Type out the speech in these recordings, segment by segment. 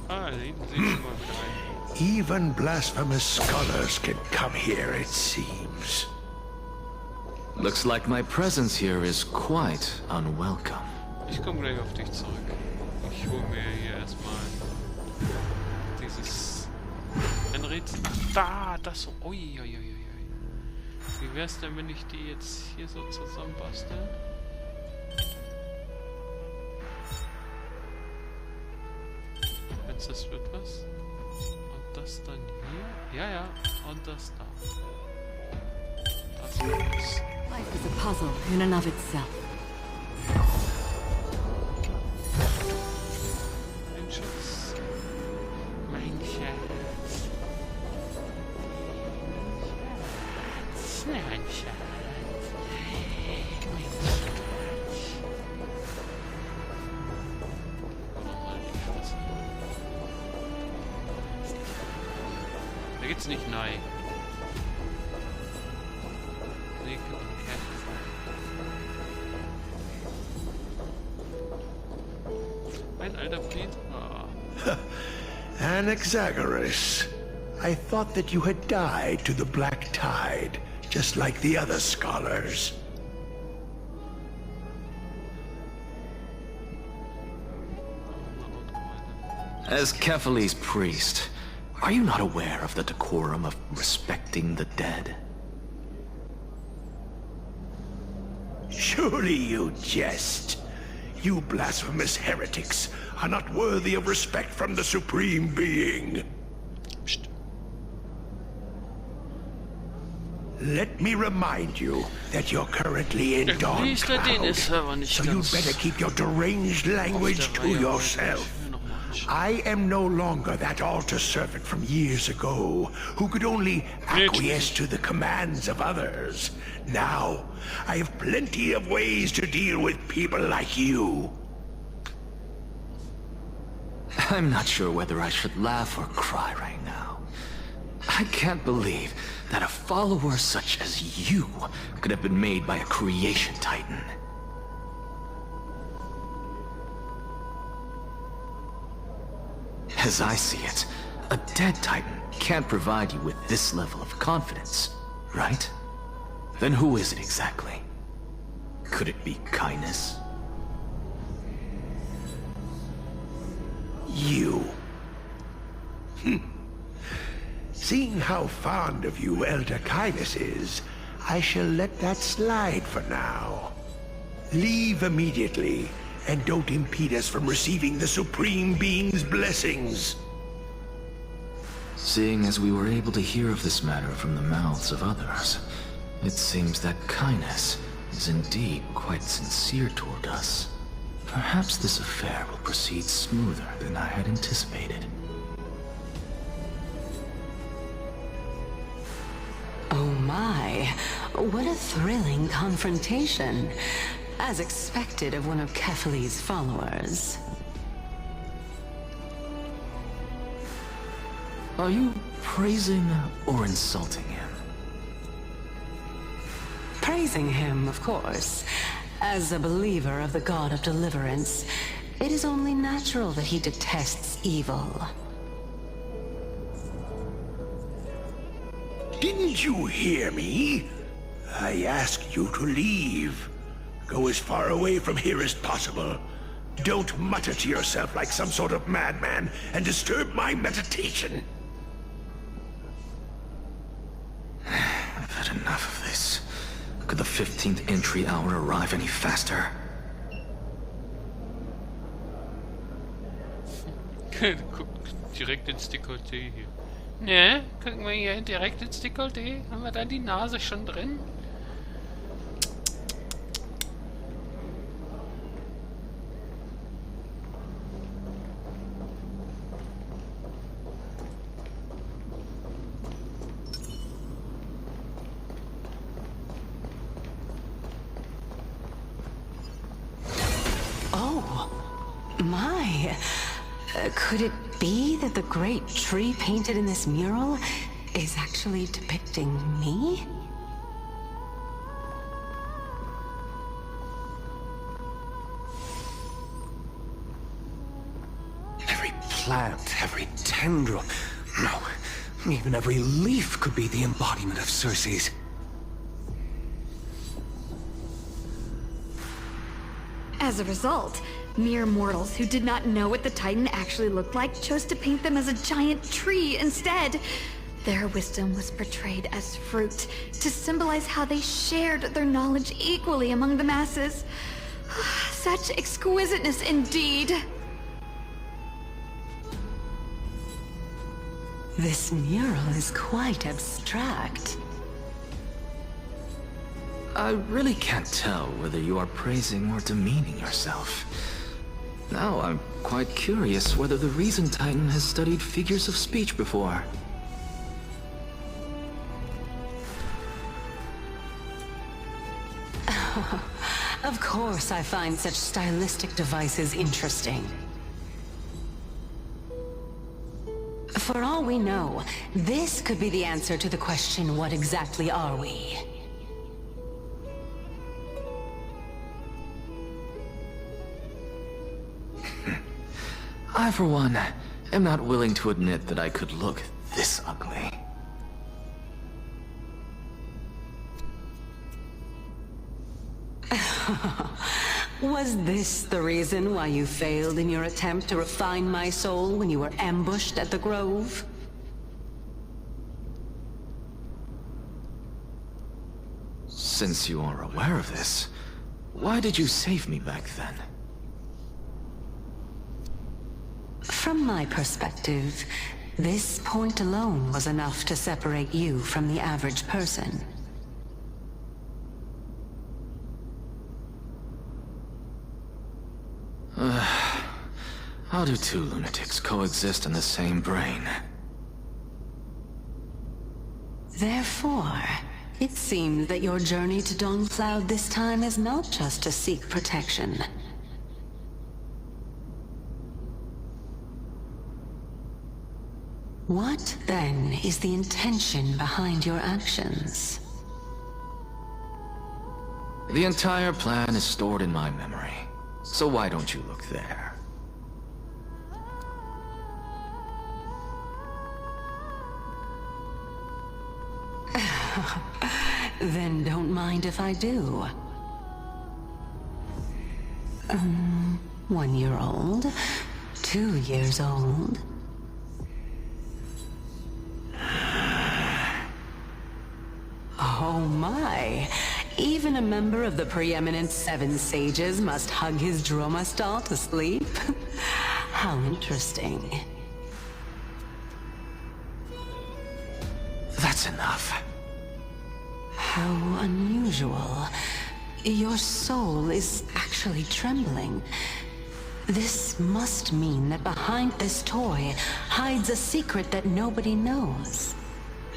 Ah, da hinten sehe ich schon mal wieder ein. Even blasphemous scholars can come here, it seems. Looks like my presence here is quite unwelcome. Ich komme gleich auf dich zurück. Ich hole mir hier erstmal dieses... Ein Rätsel... Ach, da! Das... Uiuiuiui. Wie wär's denn, wenn ich die jetzt hier so zusammenbastel? Jetzt das wird was. Und das dann hier. Ja, ja. Und das da. Das wird was. Life is a puzzle in and of itself. Mein Schatz. Mein Schatz. Mein Schatz. Mein Schatz. Nochmal die Fresse. Da geht's nicht nein. Nee, ein alter Peter. Anaxagoras. I thought that you had died to the black tide, just like the other scholars. As Kephale's priest, are you not aware of the decorum of respecting the dead? Surely you jest. You blasphemous heretics are not worthy of respect from the Supreme Being. Psst. Let me remind you that you're currently in Dawn Liest er den Server nicht so you'd ganz better keep your deranged language to yourself. I am no longer that altar servant from years ago who could only acquiesce to the commands of others. Now, I have plenty of ways to deal with people like you. I'm not sure whether I should laugh or cry right now. I can't believe that a follower such as you could have been made by a creation titan. As I see it, a dead titan can't provide you with this level of confidence, right? Then who is it exactly? Could it be kindness? You. Seeing how fond of you Elder Kindness is, I shall let that slide for now. Leave immediately, and don't impede us from receiving the Supreme Being's blessings. Seeing as we were able to hear of this matter from the mouths of others, it seems that kindness is indeed quite sincere toward us. Perhaps this affair will proceed smoother than I had anticipated. Oh my, what a thrilling confrontation. As expected of one of Kephale's followers. Are you praising or insulting him? Praising him, of course. As a believer of the God of Deliverance, it is only natural that he detests evil. Didn't you hear me? I asked you to leave. Go as far away from here as possible. Don't mutter to yourself like some sort of madman and disturb my meditation. I've had enough of this. Could the 15th entry hour arrive any faster? Guck direkt ins Dekolleté hier. Ne, gucken wir hier direkt ins Dekolleté. Haben wir da die Nase schon drin? Could it be that the great tree painted in this mural is actually depicting me? plant, every tendril, no, even every leaf could be the embodiment of Circe's. As a result, mere mortals who did not know what the Titan actually looked like chose to paint them as a giant tree instead. Their wisdom was portrayed as fruit, to symbolize how they shared their knowledge equally among the masses. Such exquisiteness indeed. This mural is quite abstract. I really can't tell whether you are praising or demeaning yourself. Now I'm quite curious whether the Reason Titan has studied figures of speech before. Of course I find such stylistic devices interesting. For all we know, this could be the answer to the question, what exactly are we? I, for one, am not willing to admit that I could look this ugly. Was this the reason why you failed in your attempt to refine my soul when you were ambushed at the Grove? Since you are aware of this, why did you save me back then? From my perspective, this point alone was enough to separate you from the average person. How do two lunatics coexist in the same brain? Therefore, it seems that your journey to Dawnfloud this time is not just to seek protection. What, then, is the intention behind your actions? The entire plan is stored in my memory, so why don't you look there? Then don't mind if I do. 1 year old, 2 years old. Oh my! Even a member of the preeminent 7 sages must hug his Dromastal to sleep? How interesting. That's enough. How unusual. Your soul is actually trembling. This must mean that behind this toy hides a secret that nobody knows,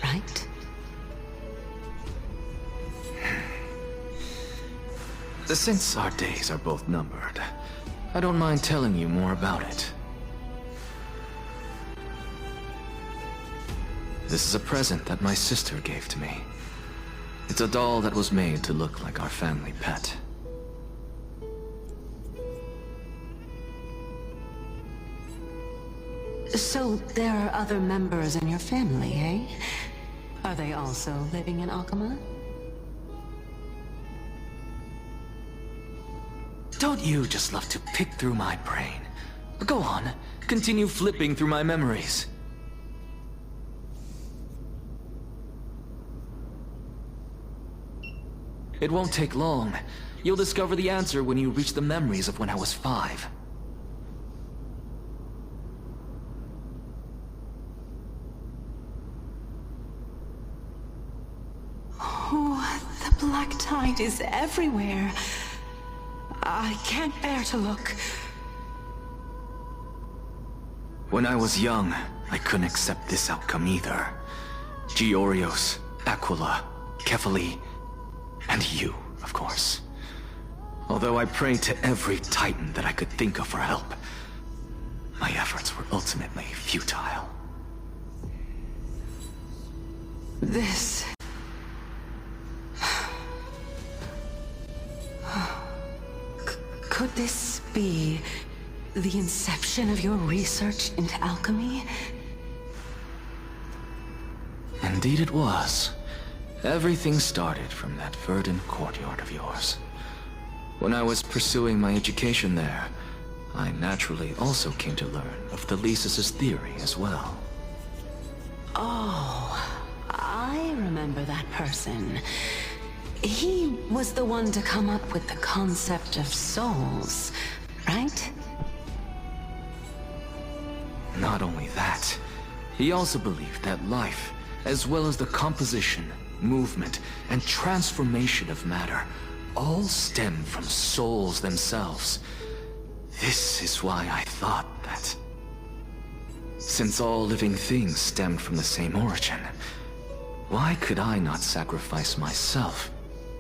right? Since our days are both numbered, I don't mind telling you more about it. This is a present that my sister gave to me. It's a doll that was made to look like our family pet. So there are other members in your family, eh? Are they also living in Akama? Don't you just love to pick through my brain? Go on, continue flipping through my memories. It won't take long. You'll discover the answer when you reach the memories of when I was 5. Oh, the black tide is everywhere. I can't bear to look. When I was young, I couldn't accept this outcome either. Georios, Aquila, Kefali, and you, of course. Although I prayed to every Titan that I could think of for help, my efforts were ultimately futile. This... Could this be the inception of your research into alchemy? Indeed it was. Everything started from that verdant courtyard of yours. When I was pursuing my education there, I naturally also came to learn of Theseus's theory as well. Oh, I remember that person. He was the one to come up with the concept of souls, right? Not only that, he also believed that life, as well as the composition, movement, and transformation of matter, all stem from souls themselves. This is why I thought that, since all living things stemmed from the same origin, why could I not sacrifice myself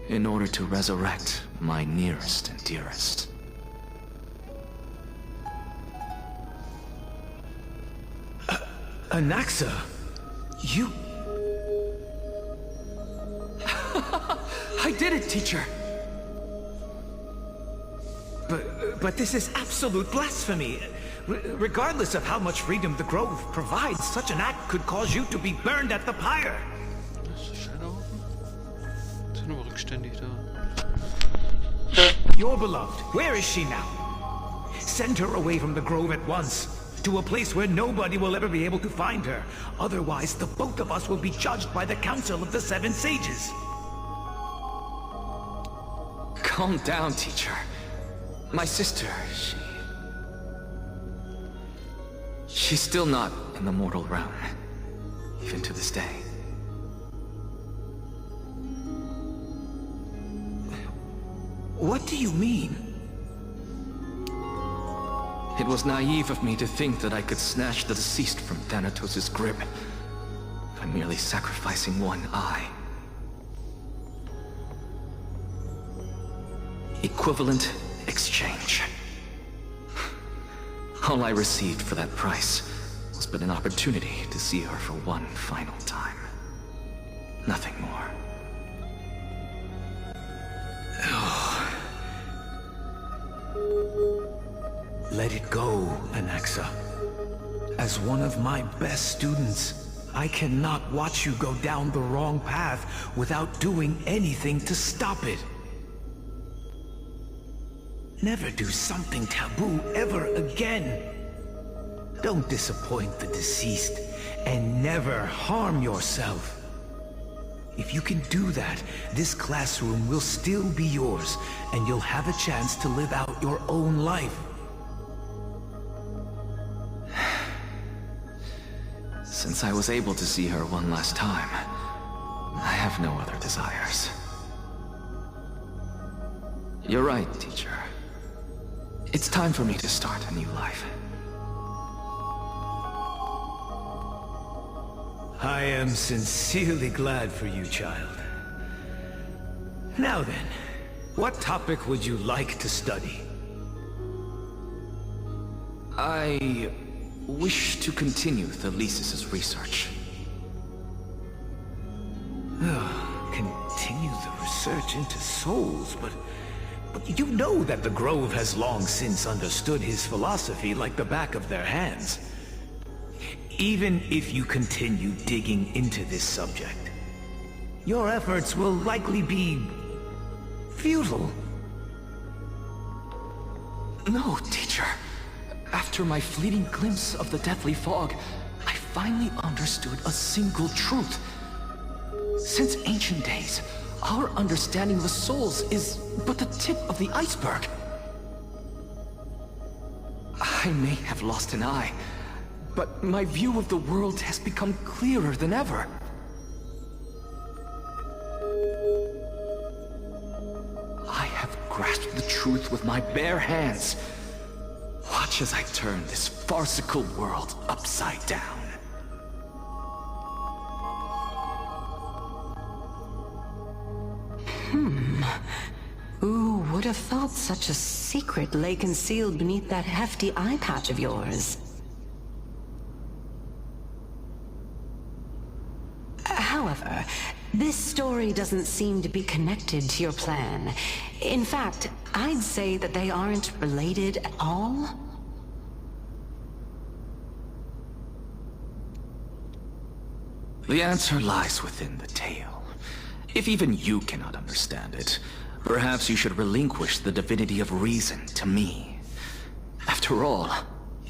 in order to resurrect my nearest and dearest? Anaxa, you... I did it, teacher! But this is absolute blasphemy. Regardless of how much freedom the Grove provides, such an act could cause you to be burned at the pyre. Sind nur rückständig da. Your beloved, where is she now? Send her away from the Grove at once, to a place where nobody will ever be able to find her. Otherwise, the both of us will be judged by the Council of the Seven Sages. Calm down, teacher. My sister, she's still not in the mortal realm, even to this day. What do you mean? It was naive of me to think that I could snatch the deceased from Thanatos' grip by merely sacrificing one eye. Equivalent exchange. All I received for that price was but an opportunity to see her for one final time. Nothing more. Let it go, Anaxa. As one of my best students, I cannot watch you go down the wrong path without doing anything to stop it. Never do something taboo ever again. Don't disappoint the deceased, and never harm yourself. If you can do that, this classroom will still be yours, and you'll have a chance to live out your own life. Since I was able to see her one last time, I have no other desires. You're right, teacher. It's time for me to start a new life. I am sincerely glad for you, child. Now then, what topic would you like to study? I wish to continue Theseus's research. Continue the research into souls, but you know that the Grove has long since understood his philosophy like the back of their hands. Even if you continue digging into this subject, your efforts will likely be futile. No, teacher. After my fleeting glimpse of the deathly fog, I finally understood a single truth. Since ancient days, our understanding of the souls is but the tip of the iceberg. I may have lost an eye, but my view of the world has become clearer than ever. I have grasped the truth with my bare hands. Watch as I turn this farcical world upside down. Who would have thought such a secret lay concealed beneath that hefty eye patch of yours? However, this story doesn't seem to be connected to your plan. In fact, I'd say that they aren't related at all. The answer lies within the tale. If even you cannot understand it, perhaps you should relinquish the divinity of reason to me. After all,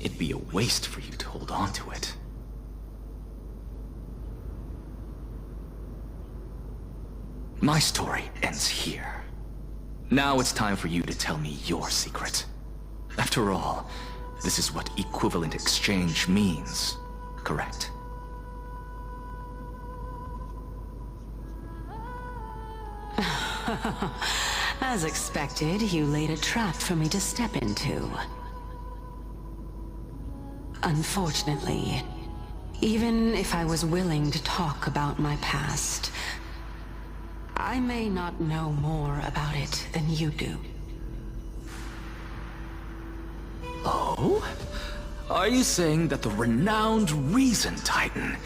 it'd be a waste for you to hold on to it. My story ends here. Now it's time for you to tell me your secret. After all, this is what equivalent exchange means, correct? As expected, you laid a trap for me to step into. Unfortunately, even if I was willing to talk about my past, I may not know more about it than you do. Oh? Are you saying that the renowned Reason Titan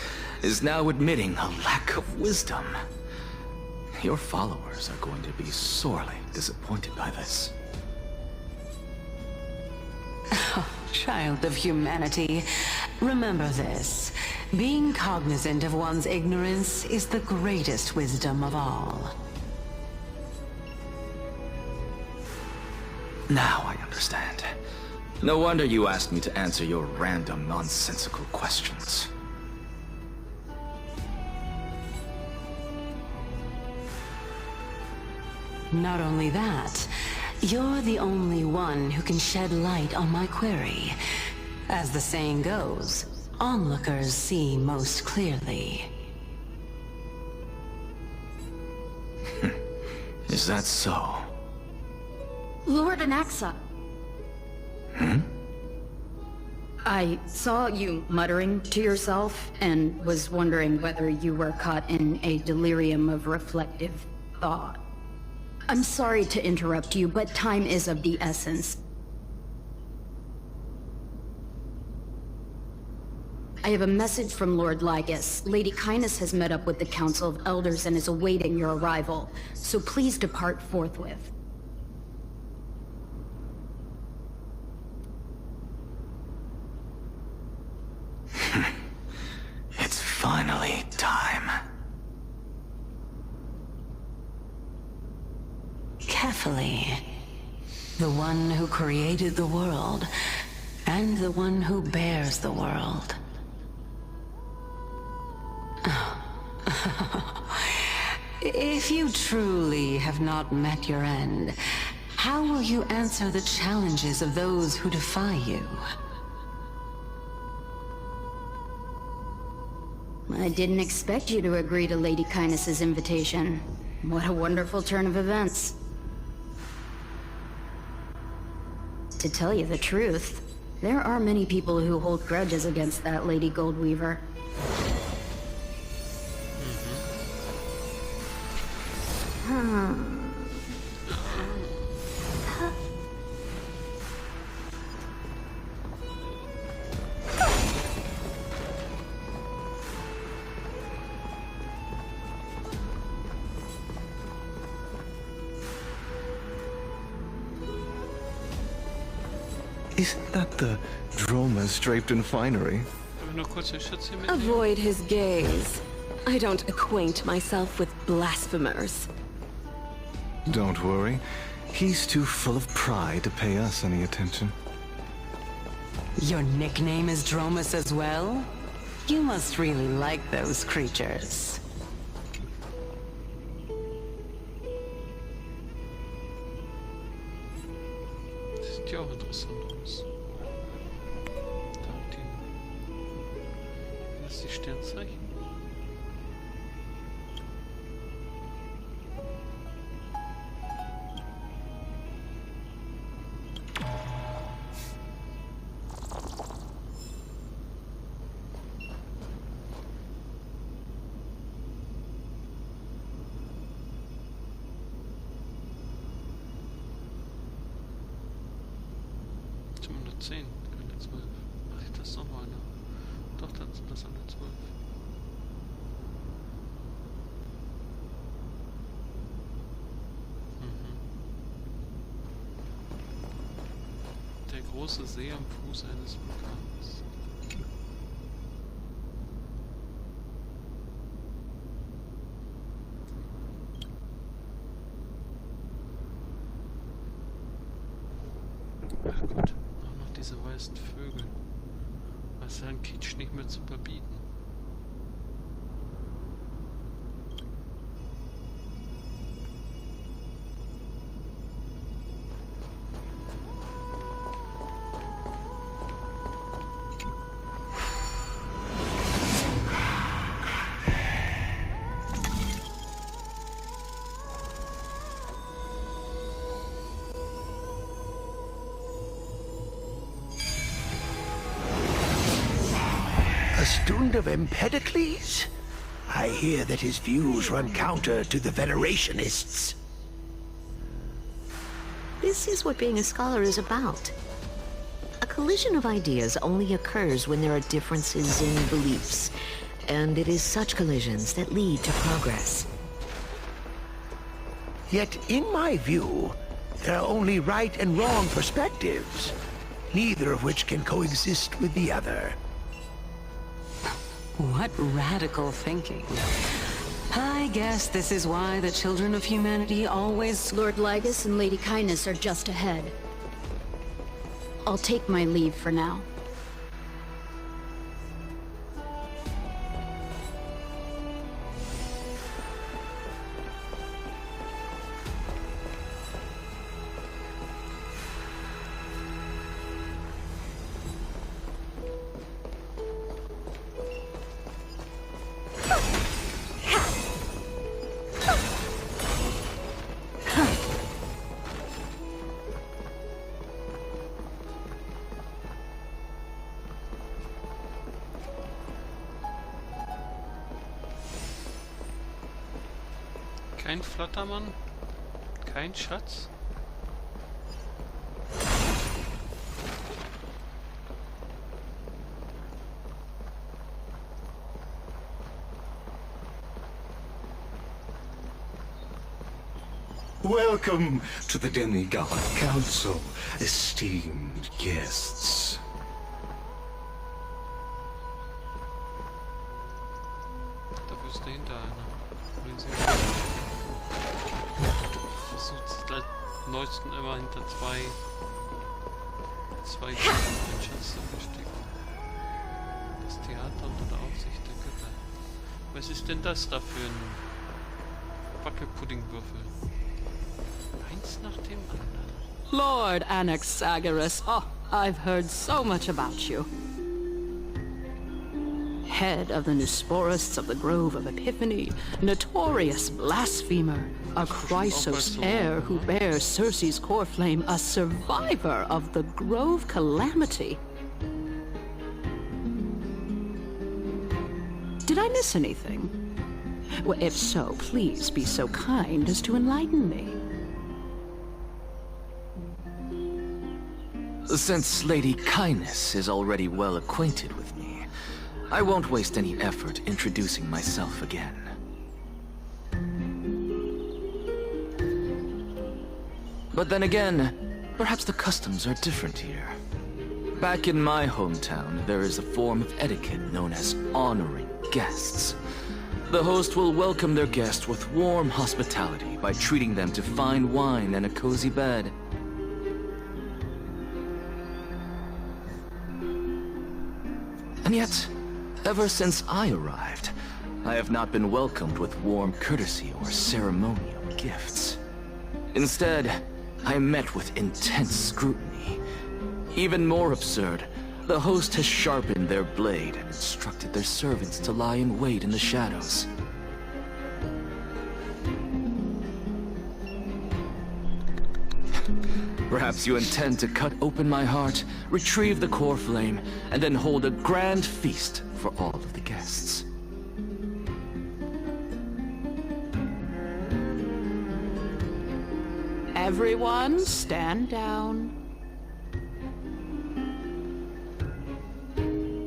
is now admitting a lack of wisdom? Your followers are going to be sorely disappointed by this. Child of humanity, remember this. Being cognizant of one's ignorance is the greatest wisdom of all. Now I understand. No wonder you asked me to answer your random, nonsensical questions. Not only that, you're the only one who can shed light on my query. As the saying goes, onlookers see most clearly. Is that so? Lord Anaxa. I saw you muttering to yourself and was wondering whether you were caught in a delirium of reflective thought. I'm sorry to interrupt you, but time is of the essence. I have a message from Lord Lygus. Lady Kindness has met up with the Council of Elders and is awaiting your arrival, so please depart forthwith. It's finally time. Carefully. The one who created the world, and the one who bears the world. If you truly have not met your end, how will you answer the challenges of those who defy you? I didn't expect you to agree to Lady Kindness's invitation. What a wonderful turn of events. To tell you the truth, there are many people who hold grudges against that Lady Goldweaver. Isn't that the dromas draped in finery? Avoid his gaze. I don't acquaint myself with blasphemers. Don't worry. He's too full of pride to pay us any attention. Your nickname is Dromus as well? You must really like those creatures. Das sieht ja auch interessant aus. Da hat die... Das ist die Sternzeichen. Zumindest 10, keine 12. Ach, das ist nochmal eine. Doch, dann sind das alle 12. Der große See am Fuß eines Vulkans. Ach gut, auch noch diese weißen Vögel. Was ist Herrn Kitsch nicht mehr zu verbieten? A student of Empedocles? I hear that his views run counter to the Venerationists. This is what being a scholar is about. A collision of ideas only occurs when there are differences in beliefs, and it is such collisions that lead to progress. Yet, in my view, there are only right and wrong perspectives, neither of which can coexist with the other. What radical thinking. I guess this is why the children of humanity always... Lord Lygus and Lady Kindness are just ahead. I'll take my leave for now. Kein Flottermann? Kein Schatz? Welcome to the Demigod Council, esteemed guests. Da wüsste hinter einer. Versucht seit neuesten immer hinter zwei den Schatz zu verstecken. Das Theater unter der Aufsicht der Götter. Was ist denn das da für ein Wackelpuddingwürfel? Eins nach dem anderen. Lord Anaxagoras, oh, I've heard so much about you. Head of the Nusporists of the Grove of Epiphany, notorious blasphemer, a Chrysos heir who bears Circe's core flame, a survivor of the Grove calamity. Did I miss anything? Well, if so, please be so kind as to enlighten me. Since Lady Kindness is already well acquainted with me, I won't waste any effort introducing myself again. But then again, perhaps the customs are different here. Back in my hometown, there is a form of etiquette known as honoring guests. The host will welcome their guest with warm hospitality by treating them to fine wine and a cozy bed. And yet, ever since I arrived, I have not been welcomed with warm courtesy or ceremonial gifts. Instead, I am met with intense scrutiny. Even more absurd, the host has sharpened their blade and instructed their servants to lie in wait in the shadows. Perhaps you intend to cut open my heart, retrieve the core flame, and then hold a grand feast for all of the guests. Everyone, stand down.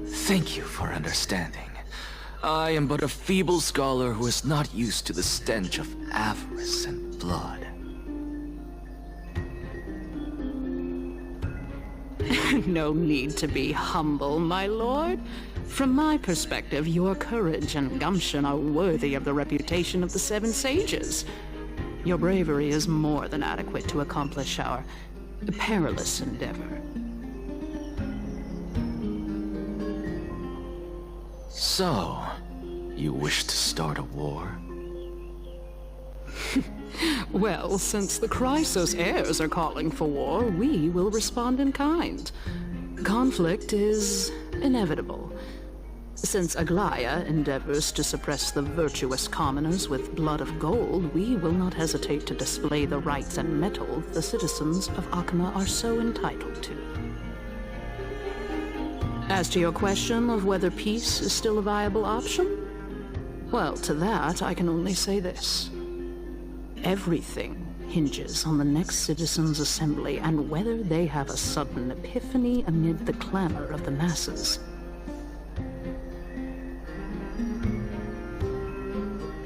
Thank you for understanding. I am but a feeble scholar who is not used to the stench of avarice and blood. No need to be humble, my lord. From my perspective, your courage and gumption are worthy of the reputation of the Seven Sages. Your bravery is more than adequate to accomplish our a perilous endeavor. So, you wish to start a war? Well, since the Chrysos heirs are calling for war, we will respond in kind. Conflict is inevitable. Since Aglaya endeavors to suppress the virtuous commoners with blood of gold, we will not hesitate to display the rights and mettle the citizens of Akama are so entitled to. As to your question of whether peace is still a viable option, well, to that I can only say this. Everything hinges on the next citizens' assembly and whether they have a sudden epiphany amid the clamor of the masses.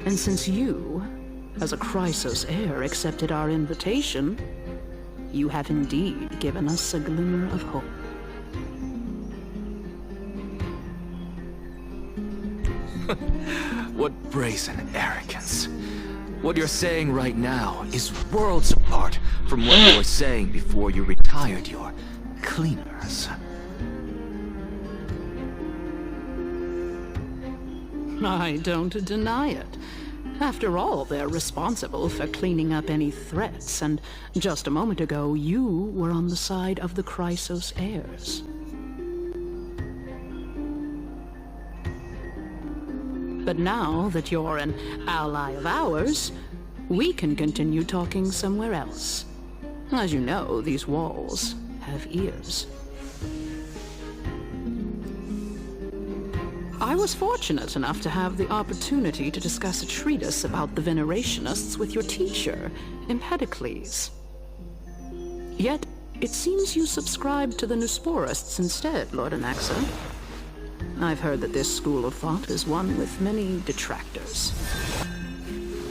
And since you, as a Chrysos heir, accepted our invitation, you have indeed given us a glimmer of hope. What brazen arrogance. What you're saying right now is worlds apart from what you were saying before you retired your cleaners. I don't deny it. After all, they're responsible for cleaning up any threats, and just a moment ago, you were on the side of the Chrysos heirs. But now that you're an ally of ours, we can continue talking somewhere else. As you know, these walls have ears. I was fortunate enough to have the opportunity to discuss a treatise about the Venerationists with your teacher, Empedocles. Yet, it seems you subscribe to the Nusporists instead, Lord Anaxa. I've heard that this school of thought is one with many detractors.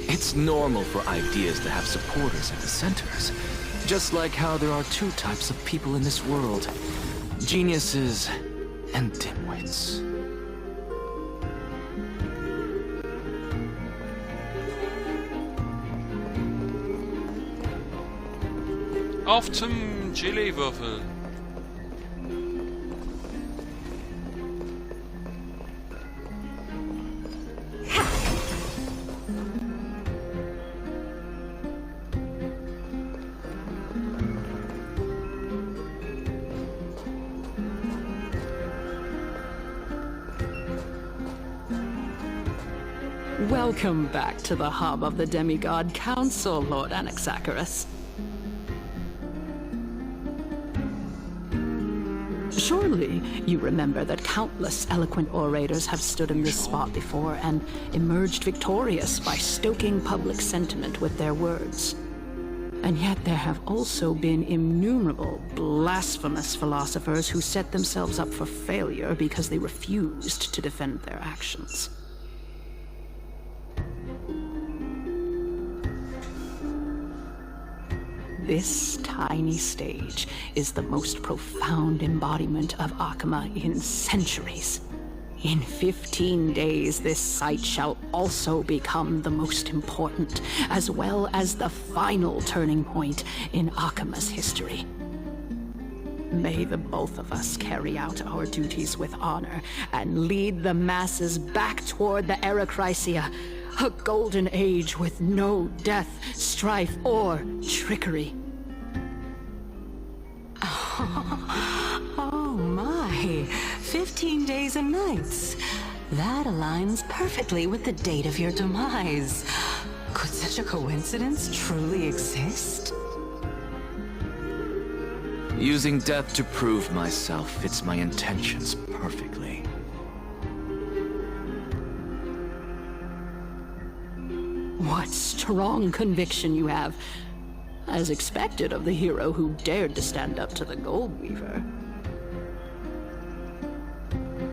It's normal for ideas to have supporters and dissenters. Just like how there are two types of people in this world. Geniuses and dimwits. Auf zum Gelee-Würfel. Welcome back to the hub of the Demigod Council, Lord Anaxagoras. Surely you remember that countless eloquent orators have stood in this spot before and emerged victorious by stoking public sentiment with their words. And yet there have also been innumerable blasphemous philosophers who set themselves up for failure because they refused to defend their actions. This tiny stage is the most profound embodiment of Akama in centuries. In 15 days, this site shall also become the most important, as well as the final turning point in Akama's history. May the both of us carry out our duties with honor and lead the masses back toward the Erechrysia, a golden age with no death, strife, or trickery. Oh my, 15 days and nights. That aligns perfectly with the date of your demise. Could such a coincidence truly exist? Using death to prove myself fits my intentions perfectly. What strong conviction you have, as expected of the hero who dared to stand up to the Gold Weaver.